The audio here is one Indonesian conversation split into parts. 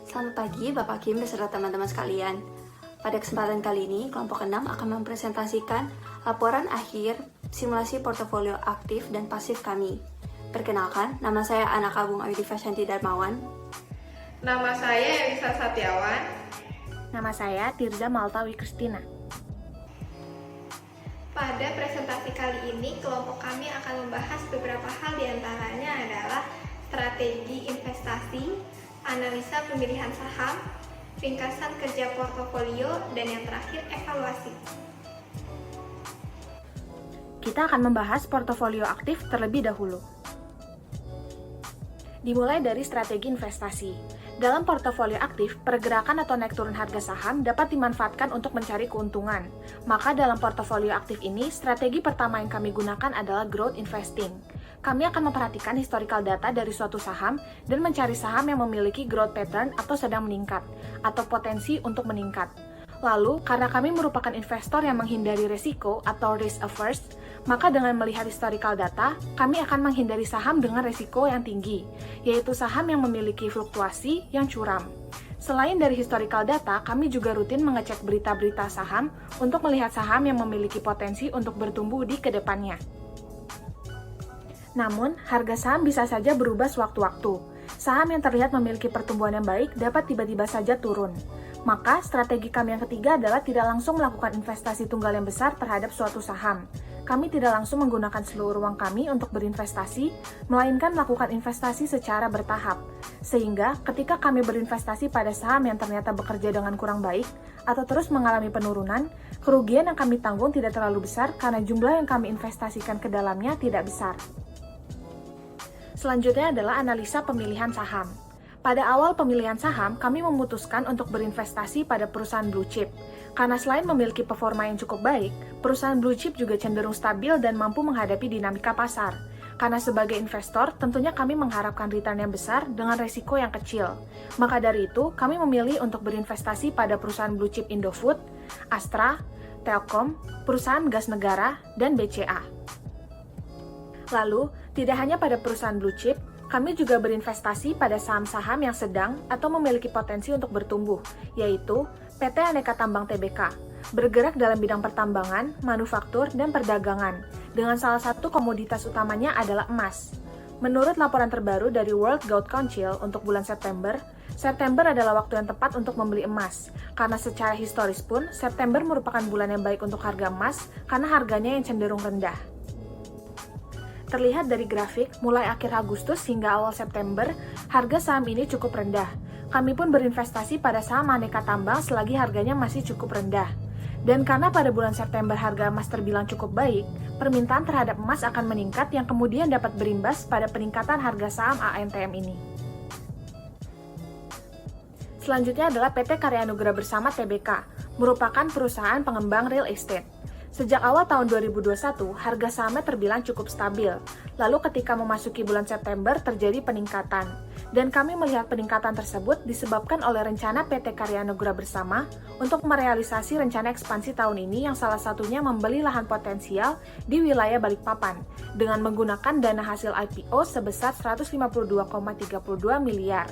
Selamat pagi Bapak Kim beserta teman-teman sekalian. Pada kesempatan kali ini, kelompok 6 akan mempresentasikan laporan akhir simulasi portofolio aktif dan pasif kami. Perkenalkan, nama saya Anak Agung Ayudi Fasyanti Darmawan. Nama saya Elisa Satiawan. Nama saya Tirza Maltawi Kristina. Pada presentasi kali ini, kelompok kami akan membahas beberapa hal, diantaranya adalah strategi investasi, analisa pemilihan saham, ringkasan kerja portofolio, dan yang terakhir evaluasi. Kita akan membahas portofolio aktif terlebih dahulu. Dimulai dari strategi investasi. Dalam portofolio aktif, pergerakan atau naik turun harga saham dapat dimanfaatkan untuk mencari keuntungan. Maka dalam portofolio aktif ini, strategi pertama yang kami gunakan adalah growth investing. Kami akan memperhatikan historical data dari suatu saham dan mencari saham yang memiliki growth pattern atau sedang meningkat, atau potensi untuk meningkat. Lalu, karena kami merupakan investor yang menghindari resiko atau risk averse, maka dengan melihat historical data, kami akan menghindari saham dengan resiko yang tinggi, yaitu saham yang memiliki fluktuasi yang curam. Selain dari historical data, kami juga rutin mengecek berita-berita saham untuk melihat saham yang memiliki potensi untuk bertumbuh di kedepannya. Namun, harga saham bisa saja berubah sewaktu-waktu. Saham yang terlihat memiliki pertumbuhan yang baik dapat tiba-tiba saja turun. Maka, strategi kami yang ketiga adalah tidak langsung melakukan investasi tunggal yang besar terhadap suatu saham. Kami tidak langsung menggunakan seluruh uang kami untuk berinvestasi, melainkan melakukan investasi secara bertahap. Sehingga, ketika kami berinvestasi pada saham yang ternyata bekerja dengan kurang baik, atau terus mengalami penurunan, kerugian yang kami tanggung tidak terlalu besar karena jumlah yang kami investasikan ke dalamnya tidak besar. Selanjutnya adalah analisa pemilihan saham. Pada awal pemilihan saham, kami memutuskan untuk berinvestasi pada perusahaan blue chip. Karena selain memiliki performa yang cukup baik, perusahaan blue chip juga cenderung stabil dan mampu menghadapi dinamika pasar. Karena sebagai investor, tentunya kami mengharapkan return yang besar dengan resiko yang kecil. Maka dari itu, kami memilih untuk berinvestasi pada perusahaan blue chip Indofood, Astra, Telkom, perusahaan gas negara, dan BCA. Lalu, tidak hanya pada perusahaan blue chip, kami juga berinvestasi pada saham-saham yang sedang atau memiliki potensi untuk bertumbuh, yaitu PT Aneka Tambang Tbk, bergerak dalam bidang pertambangan, manufaktur, dan perdagangan, dengan salah satu komoditas utamanya adalah emas. Menurut laporan terbaru dari World Gold Council untuk bulan September adalah waktu yang tepat untuk membeli emas, karena secara historis pun, September merupakan bulan yang baik untuk harga emas karena harganya yang cenderung rendah. Terlihat dari grafik, mulai akhir Agustus hingga awal September, harga saham ini cukup rendah. Kami pun berinvestasi pada saham aneka tambang selagi harganya masih cukup rendah. Dan karena pada bulan September harga emas terbilang cukup baik, permintaan terhadap emas akan meningkat yang kemudian dapat berimbas pada peningkatan harga saham ANTM ini. Selanjutnya adalah PT Karya Anugrah Bersama Tbk, merupakan perusahaan pengembang real estate. Sejak awal tahun 2021, harga sahamnya terbilang cukup stabil. Lalu ketika memasuki bulan September terjadi peningkatan. Dan kami melihat peningkatan tersebut disebabkan oleh rencana PT Karya Anugrah Bersama untuk merealisasi rencana ekspansi tahun ini yang salah satunya membeli lahan potensial di wilayah Balikpapan dengan menggunakan dana hasil IPO sebesar 152,32 miliar.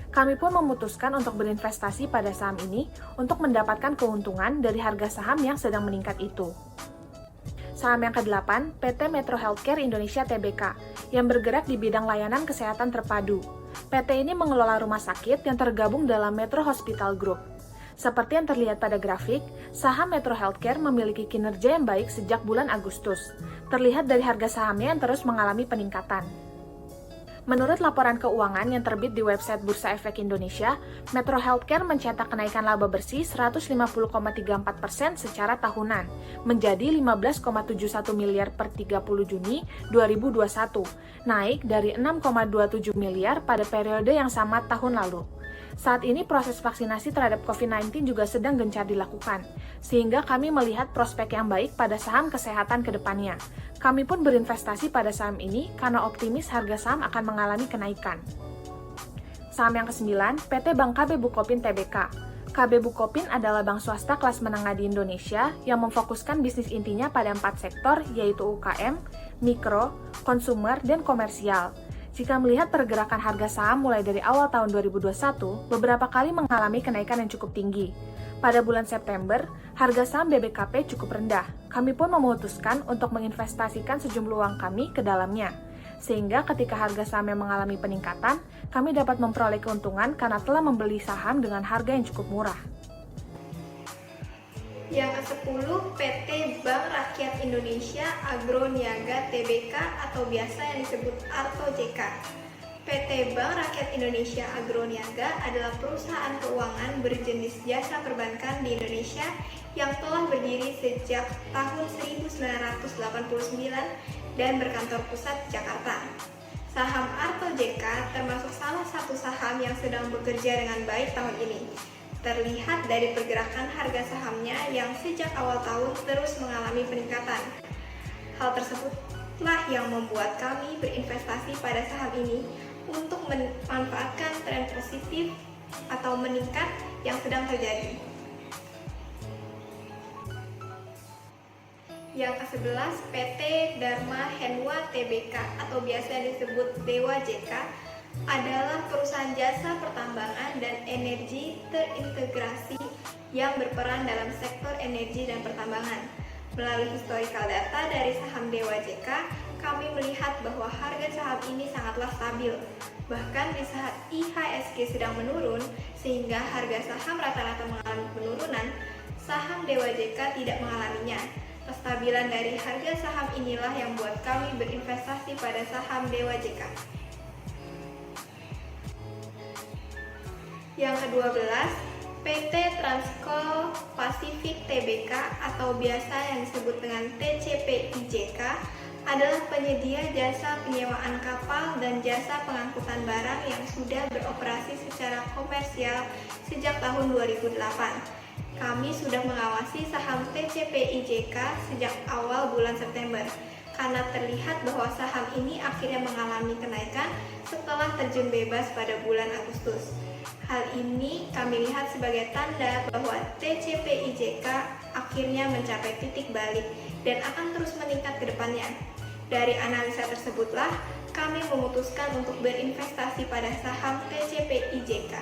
Kami pun memutuskan untuk berinvestasi pada saham ini untuk mendapatkan keuntungan dari harga saham yang sedang meningkat itu. Saham yang ke-8, PT Metro Healthcare Indonesia Tbk, yang bergerak di bidang layanan kesehatan terpadu. PT ini mengelola rumah sakit yang tergabung dalam Metro Hospital Group. Seperti yang terlihat pada grafik, saham Metro Healthcare memiliki kinerja yang baik sejak bulan Agustus. Terlihat dari harga sahamnya yang terus mengalami peningkatan. Menurut laporan keuangan yang terbit di website Bursa Efek Indonesia, Metro Healthcare mencetak kenaikan laba bersih 150,34% secara tahunan, menjadi 15,71 miliar per 30 Juni 2021, naik dari 6,27 miliar pada periode yang sama tahun lalu. Saat ini proses vaksinasi terhadap COVID-19 juga sedang gencar dilakukan, sehingga kami melihat prospek yang baik pada saham kesehatan ke depannya. Kami pun berinvestasi pada saham ini karena optimis harga saham akan mengalami kenaikan. Saham yang ke-9, PT Bank KB Bukopin Tbk. KB Bukopin adalah bank swasta kelas menengah di Indonesia yang memfokuskan bisnis intinya pada 4 sektor, yaitu UKM, mikro, konsumer, dan komersial. Jika melihat pergerakan harga saham mulai dari awal tahun 2021, beberapa kali mengalami kenaikan yang cukup tinggi. Pada bulan September, harga saham BBKP cukup rendah. Kami pun memutuskan untuk menginvestasikan sejumlah uang kami ke dalamnya. Sehingga ketika harga sahamnya mengalami peningkatan, kami dapat memperoleh keuntungan karena telah membeli saham dengan harga yang cukup murah. Yang ke-10, PT Bank Rakyat Indonesia Agro Niaga Tbk atau biasa yang disebut ARTO JK. PT Bank Rakyat Indonesia Agro Niaga adalah perusahaan keuangan berjenis jasa perbankan di Indonesia yang telah berdiri sejak tahun 1989 dan berkantor pusat di Jakarta. Saham ARTO JK termasuk salah satu saham yang sedang bekerja dengan baik tahun ini. Terlihat dari pergerakan harga sahamnya yang sejak awal tahun terus mengalami peningkatan. Hal tersebutlah yang membuat kami berinvestasi pada saham ini untuk memanfaatkan tren positif atau meningkat yang sedang terjadi. Yang ke-11, PT Dharma Henwa Tbk atau biasa disebut Dewa JK adalah perusahaan jasa pertambangan dan energi terintegrasi yang berperan dalam sektor energi dan pertambangan. Melalui historical data dari saham Dewa JK, kami melihat bahwa harga saham ini sangatlah stabil. Bahkan di saat IHSG sedang menurun, sehingga harga saham rata-rata mengalami penurunan, saham Dewa JK tidak mengalaminya. Kestabilan dari harga saham inilah yang membuat kami berinvestasi pada saham Dewa JK. Yang ke-12, PT Transco Pacific Tbk atau biasa yang disebut dengan TCPIJK adalah penyedia jasa penyewaan kapal dan jasa pengangkutan barang yang sudah beroperasi secara komersial sejak tahun 2008. Kami sudah mengawasi saham TCPIJK sejak awal bulan September, karena terlihat bahwa saham ini akhirnya mengalami kenaikan setelah terjun bebas pada bulan Agustus. Hal ini kami lihat sebagai tanda bahwa TCPIJK akhirnya mencapai titik balik dan akan terus meningkat ke depannya. Dari analisa tersebutlah kami memutuskan untuk berinvestasi pada saham TCPIJK.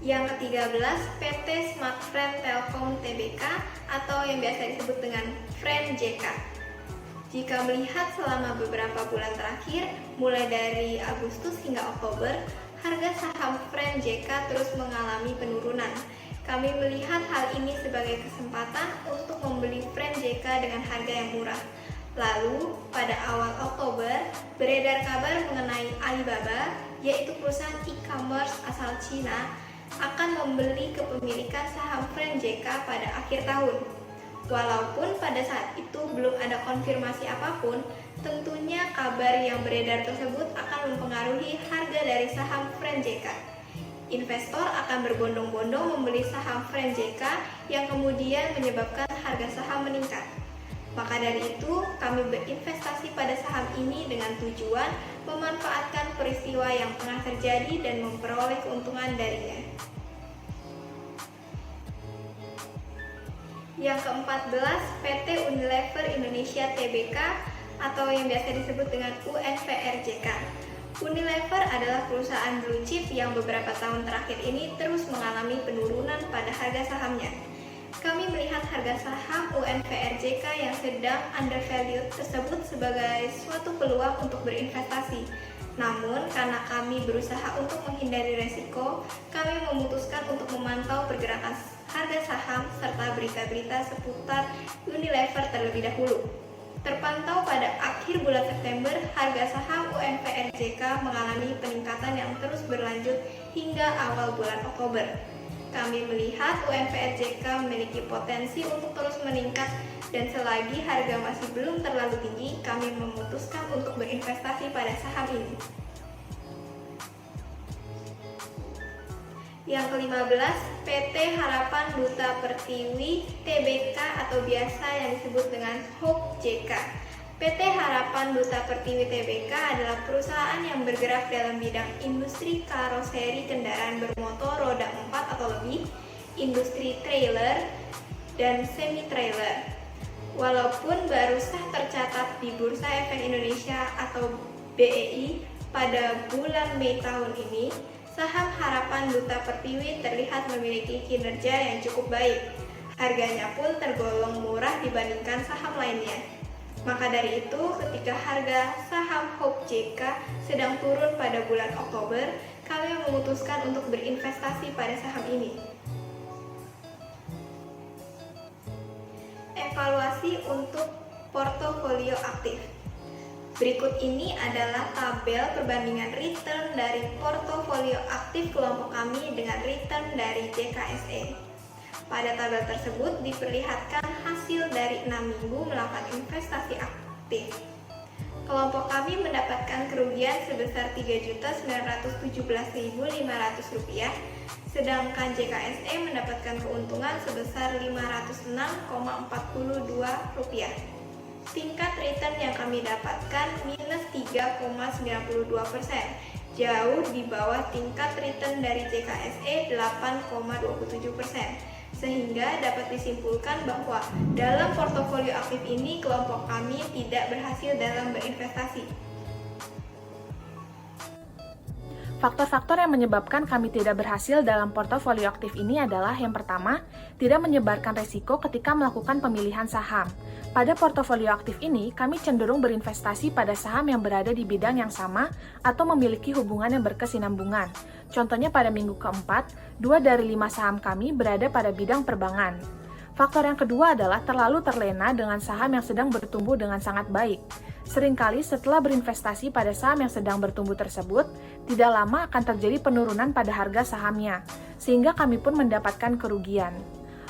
Yang ke-13, PT Smartfren Telkom Tbk atau yang biasa disebut dengan Fren JK. Jika melihat selama beberapa bulan terakhir, mulai dari Agustus hingga Oktober, harga saham Fren JK terus mengalami penurunan. Kami melihat hal ini sebagai kesempatan untuk membeli Fren JK dengan harga yang murah. Lalu, pada awal Oktober, beredar kabar mengenai Alibaba, yaitu perusahaan e-commerce asal Cina, akan membeli kepemilikan saham Fren JK pada akhir tahun. Walaupun pada saat itu belum ada konfirmasi apapun, tentunya kabar yang beredar tersebut akan mempengaruhi harga dari saham Fren JK. Investor akan berbondong-bondong membeli saham Fren JK yang kemudian menyebabkan harga saham meningkat. Maka dari itu, kami berinvestasi pada saham ini dengan tujuan memanfaatkan peristiwa yang tengah terjadi dan memperoleh keuntungan darinya. Yang ke-14, PT Unilever Indonesia Tbk atau yang biasa disebut dengan UNVRJK. Unilever adalah perusahaan blue chip yang beberapa tahun terakhir ini terus mengalami penurunan pada harga sahamnya. Kami melihat harga saham UNVRJK yang sedang undervalued tersebut sebagai suatu peluang untuk berinvestasi. Namun, karena kami berusaha untuk menghindari resiko, kami memutuskan untuk memantau pergerakan harga saham serta berita-berita seputar Unilever terlebih dahulu. Terpantau pada akhir bulan September, harga saham UNVRJK mengalami peningkatan yang terus berlanjut hingga awal bulan Oktober. Kami melihat UNVRJK memiliki potensi untuk terus meningkat dan selagi harga masih belum terlalu tinggi, kami memutuskan untuk berinvestasi pada saham ini. Yang ke-15, PT Harapan Duta Pertiwi Tbk atau biasa yang disebut dengan HOPE JK. PT Harapan Duta Pertiwi Tbk adalah perusahaan yang bergerak dalam bidang industri karoseri kendaraan bermotor roda 4 atau lebih, industri trailer, dan semi-trailer. Walaupun baru sah tercatat di Bursa Efek Indonesia atau BEI pada bulan Mei tahun ini, saham Harapan Duta Pertiwi terlihat memiliki kinerja yang cukup baik. Harganya pun tergolong murah dibandingkan saham lainnya. Maka dari itu, ketika harga saham Hope JK sedang turun pada bulan Oktober, kami memutuskan untuk berinvestasi pada saham ini. Evaluasi untuk portofolio aktif. Berikut ini adalah tabel perbandingan return dari portofolio aktif kelompok kami dengan return dari JKSE. Pada tabel tersebut diperlihatkan hasil dari 6 minggu melakukan investasi aktif. Kelompok kami mendapatkan kerugian sebesar Rp3.917.500, sedangkan JKSE mendapatkan keuntungan sebesar Rp506,42. Tingkat return yang kami dapatkan minus 3,92%, jauh di bawah tingkat return dari JKSE 8,27%. Sehingga dapat disimpulkan bahwa dalam portofolio aktif ini kelompok kami tidak berhasil dalam berinvestasi. Faktor-faktor yang menyebabkan kami tidak berhasil dalam portofolio aktif ini adalah yang pertama, tidak menyebarkan resiko ketika melakukan pemilihan saham. Pada portofolio aktif ini, kami cenderung berinvestasi pada saham yang berada di bidang yang sama atau memiliki hubungan yang berkesinambungan. Contohnya pada minggu keempat, 2 dari 5 saham kami berada pada bidang perbankan. Faktor yang kedua adalah terlalu terlena dengan saham yang sedang bertumbuh dengan sangat baik. Seringkali setelah berinvestasi pada saham yang sedang bertumbuh tersebut, tidak lama akan terjadi penurunan pada harga sahamnya, sehingga kami pun mendapatkan kerugian.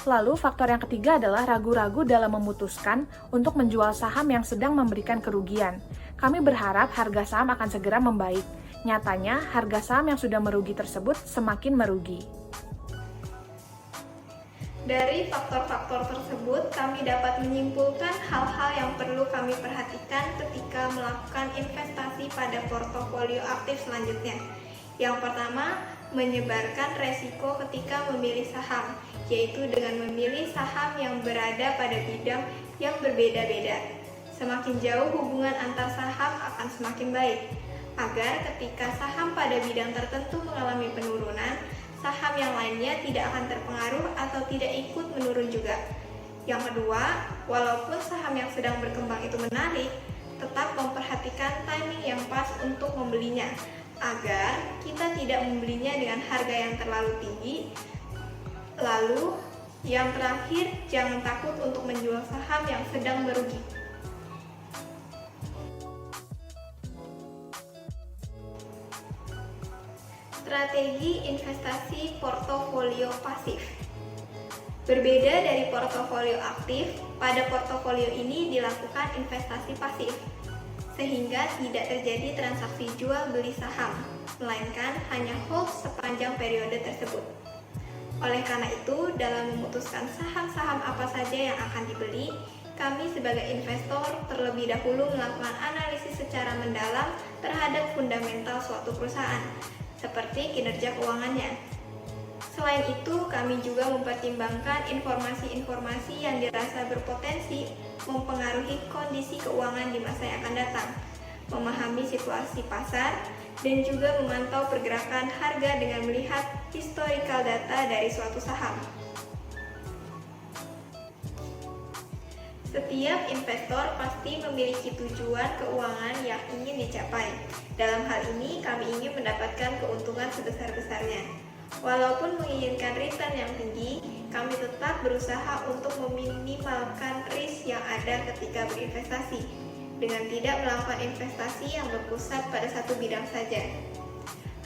Lalu faktor yang ketiga adalah ragu-ragu dalam memutuskan untuk menjual saham yang sedang memberikan kerugian. Kami berharap harga saham akan segera membaik. Nyatanya, harga saham yang sudah merugi tersebut semakin merugi. Dari faktor-faktor tersebut, kami dapat menyimpulkan hal-hal yang perlu kami perhatikan ketika melakukan investasi pada portofolio aktif selanjutnya. Yang pertama, menyebarkan resiko ketika memilih saham, yaitu dengan memilih saham yang berada pada bidang yang berbeda-beda. Semakin jauh hubungan antar saham akan semakin baik, agar ketika saham pada bidang tertentu mengalami penurunan, saham yang lainnya tidak akan terpengaruh atau tidak ikut menurun juga. Yang kedua, walaupun saham yang sedang berkembang itu menarik, tetap memperhatikan timing yang pas untuk membelinya, agar kita tidak membelinya dengan harga yang terlalu tinggi. Lalu, yang terakhir, jangan takut untuk menjual saham yang sedang merugi. Strategi investasi portofolio pasif. Berbeda dari portofolio aktif, pada portofolio ini dilakukan investasi pasif, sehingga tidak terjadi transaksi jual beli saham, melainkan hanya hold sepanjang periode tersebut. Oleh karena itu, dalam memutuskan saham-saham apa saja yang akan dibeli, kami sebagai investor terlebih dahulu melakukan analisis secara mendalam terhadap fundamental suatu perusahaan, seperti kinerja keuangannya. Selain itu, kami juga mempertimbangkan informasi-informasi yang dirasa berpotensi mempengaruhi kondisi keuangan di masa yang akan datang, memahami situasi pasar, dan juga memantau pergerakan harga dengan melihat historical data dari suatu saham. Setiap investor pasti memiliki tujuan keuangan yang ingin dicapai. Dalam hal ini, kami ingin mendapatkan keuntungan sebesar-besarnya. Walaupun menginginkan return yang tinggi, kami tetap berusaha untuk meminimalkan risk yang ada ketika berinvestasi, dengan tidak melakukan investasi yang berpusat pada satu bidang saja.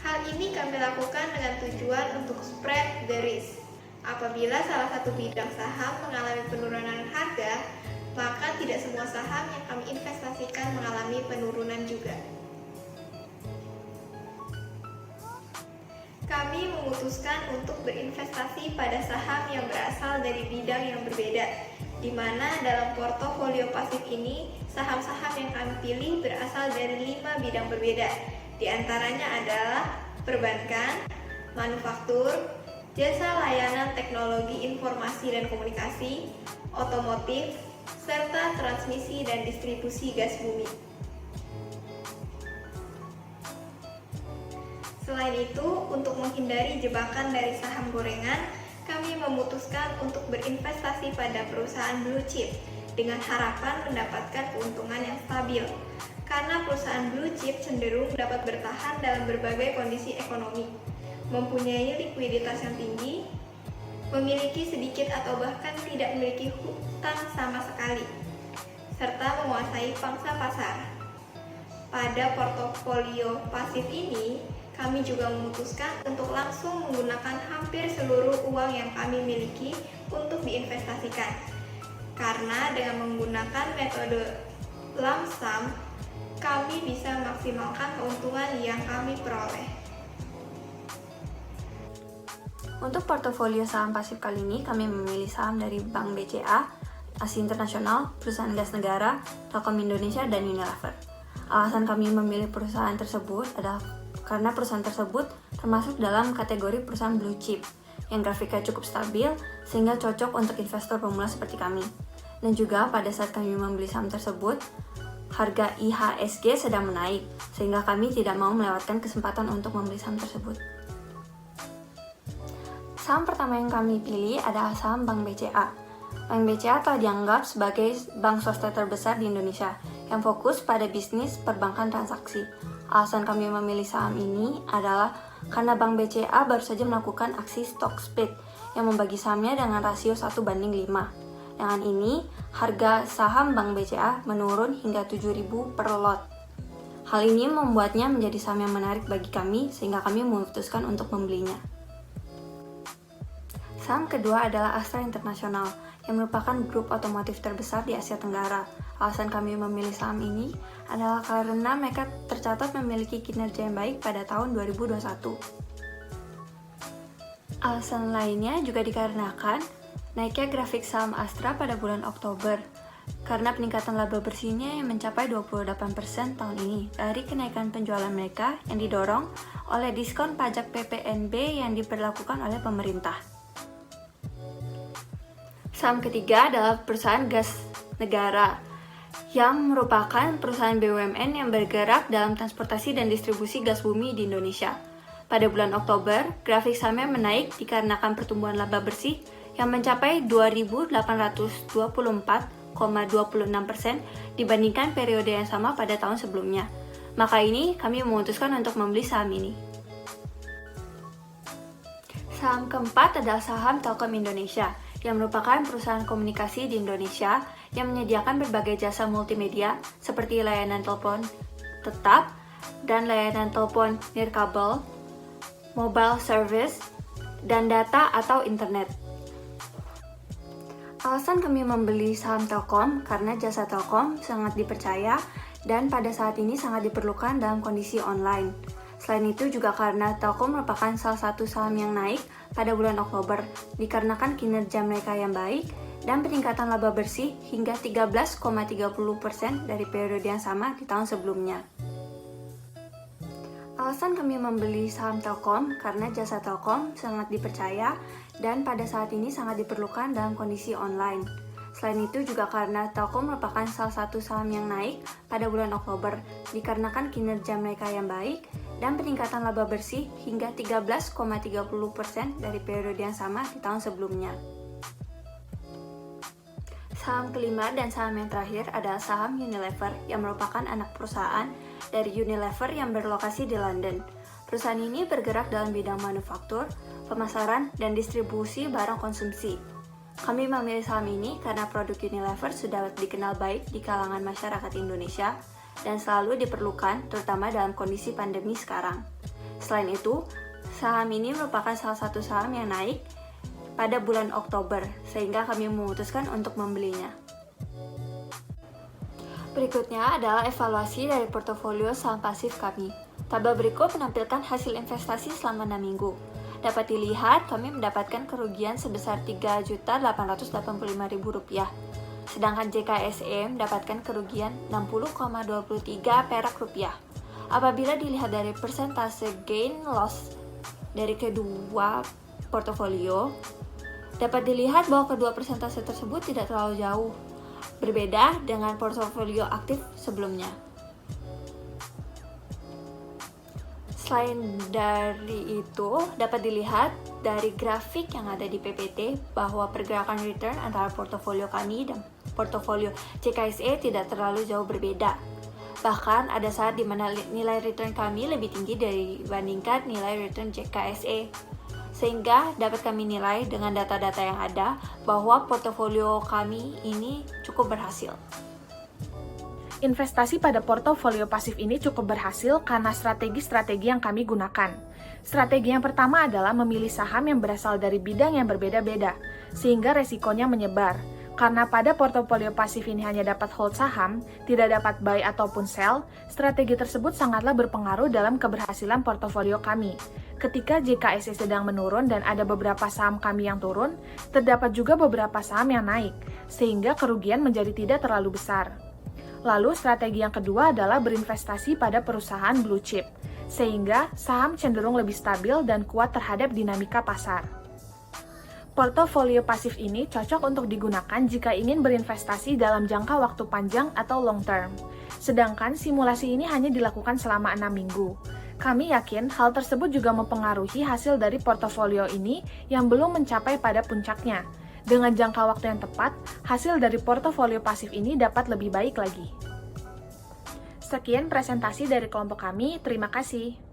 Hal ini kami lakukan dengan tujuan untuk spread the risk. Apabila salah satu bidang saham mengalami penurunan harga, maka tidak semua saham yang kami investasikan mengalami penurunan juga. Kami memutuskan untuk berinvestasi pada saham yang berasal dari bidang yang berbeda, di mana dalam portofolio pasif ini, saham-saham yang kami pilih berasal dari 5 bidang berbeda. Di antaranya adalah perbankan, manufaktur, jasa layanan teknologi informasi dan komunikasi, otomotif, serta transmisi dan distribusi gas bumi. Selain itu, untuk menghindari jebakan dari saham gorengan, kami memutuskan untuk berinvestasi pada perusahaan blue chip dengan harapan mendapatkan keuntungan yang stabil. Karena perusahaan blue chip cenderung dapat bertahan dalam berbagai kondisi ekonomi, mempunyai likuiditas yang tinggi, memiliki sedikit atau bahkan tidak memiliki hutang sama sekali, serta menguasai pangsa pasar. Pada portofolio pasif ini, kami juga memutuskan untuk langsung menggunakan hampir seluruh uang yang kami miliki untuk diinvestasikan. Karena dengan menggunakan metode lump sum, kami bisa maksimalkan keuntungan yang kami peroleh. Untuk portofolio saham pasif kali ini, kami memilih saham dari Bank BCA, ASI Internasional, Perusahaan Gas Negara, Telkom Indonesia, dan Unilever. Alasan kami memilih perusahaan tersebut adalah karena perusahaan tersebut termasuk dalam kategori perusahaan blue chip yang grafiknya cukup stabil sehingga cocok untuk investor pemula seperti kami. Dan juga pada saat kami membeli saham tersebut, harga IHSG sedang menaik sehingga kami tidak mau melewatkan kesempatan untuk membeli saham tersebut. Saham pertama yang kami pilih adalah saham Bank BCA. Bank BCA telah dianggap sebagai bank swasta terbesar di Indonesia yang fokus pada bisnis perbankan transaksi. Alasan kami memilih saham ini adalah karena Bank BCA baru saja melakukan aksi stock split yang membagi sahamnya dengan rasio 1:5. Dengan ini, harga saham Bank BCA menurun hingga 7.000 per lot. Hal ini membuatnya menjadi saham yang menarik bagi kami sehingga kami memutuskan untuk membelinya. Saham kedua adalah Astra International yang merupakan grup otomotif terbesar di Asia Tenggara. Alasan kami memilih saham ini adalah karena mereka tercatat memiliki kinerja yang baik pada tahun 2021. Alasan lainnya juga dikarenakan naiknya grafik saham Astra pada bulan Oktober karena peningkatan laba bersihnya yang mencapai 28% tahun ini dari kenaikan penjualan mereka yang didorong oleh diskon pajak PPNB yang diberlakukan oleh pemerintah. Saham ketiga adalah perusahaan gas negara yang merupakan perusahaan BUMN yang bergerak dalam transportasi dan distribusi gas bumi di Indonesia. Pada bulan Oktober, grafik sahamnya menaik dikarenakan pertumbuhan laba bersih yang mencapai 2.824,26% dibandingkan periode yang sama pada tahun sebelumnya. Maka ini kami memutuskan untuk membeli saham ini. Saham keempat adalah saham Telkom Indonesia yang merupakan perusahaan komunikasi di Indonesia yang menyediakan berbagai jasa multimedia seperti layanan telepon tetap dan layanan telepon nirkabel, mobile service, dan data atau internet. Alasan kami membeli saham Telkom karena jasa Telkom sangat dipercaya dan pada saat ini sangat diperlukan dalam kondisi online. Selain itu juga karena Telkom merupakan salah satu saham yang naik pada bulan Oktober dikarenakan kinerja mereka yang baik dan peningkatan laba bersih hingga 13,30% dari periode yang sama di tahun sebelumnya. Alasan kami membeli saham Telkom karena jasa Telkom sangat dipercaya dan pada saat ini sangat diperlukan dalam kondisi online. Selain itu juga karena Telkom merupakan salah satu saham yang naik pada bulan Oktober dikarenakan kinerja mereka yang baik dan peningkatan laba bersih hingga 13,30% dari periode yang sama di tahun sebelumnya. Saham kelima dan saham yang terakhir adalah saham Unilever yang merupakan anak perusahaan dari Unilever yang berlokasi di London. Perusahaan ini bergerak dalam bidang manufaktur, pemasaran, dan distribusi barang konsumsi. Kami memilih saham ini karena produk Unilever sudah dikenal baik di kalangan masyarakat Indonesia dan selalu diperlukan terutama dalam kondisi pandemi sekarang. Selain itu, saham ini merupakan salah satu saham yang naik pada bulan Oktober, sehingga kami memutuskan untuk membelinya. Berikutnya adalah evaluasi dari portofolio saham pasif kami. Tabel berikut menampilkan hasil investasi selama 6 minggu. Dapat dilihat, kami mendapatkan kerugian sebesar Rp3.885.000. Sedangkan JKSE mendapatkan kerugian 60,23 perak rupiah. Apabila dilihat dari persentase gain loss dari kedua portofolio, dapat dilihat bahwa kedua persentase tersebut tidak terlalu jauh. berbeda dengan portofolio aktif sebelumnya. Selain dari itu, dapat dilihat dari grafik yang ada di PPT bahwa pergerakan return antara portofolio kami dan portofolio JKSE tidak terlalu jauh berbeda. Bahkan ada saat di mana nilai return kami lebih tinggi dibandingkan nilai return JKSE. Sehingga dapat kami nilai dengan data-data yang ada bahwa portofolio kami ini cukup berhasil. Investasi pada portofolio pasif ini cukup berhasil karena strategi-strategi yang kami gunakan. Strategi yang pertama adalah memilih saham yang berasal dari bidang yang berbeda-beda, sehingga resikonya menyebar. Karena pada portofolio pasif ini hanya dapat hold saham, tidak dapat buy ataupun sell, strategi tersebut sangatlah berpengaruh dalam keberhasilan portofolio kami. Ketika JKSE sedang menurun dan ada beberapa saham kami yang turun, terdapat juga beberapa saham yang naik, sehingga kerugian menjadi tidak terlalu besar. Lalu strategi yang kedua adalah berinvestasi pada perusahaan blue chip, sehingga saham cenderung lebih stabil dan kuat terhadap dinamika pasar. Portofolio pasif ini cocok untuk digunakan jika ingin berinvestasi dalam jangka waktu panjang atau long term. Sedangkan simulasi ini hanya dilakukan selama 6 minggu. Kami yakin hal tersebut juga mempengaruhi hasil dari portofolio ini yang belum mencapai pada puncaknya. Dengan jangka waktu yang tepat, hasil dari portofolio pasif ini dapat lebih baik lagi. Sekian presentasi dari kelompok kami, terima kasih.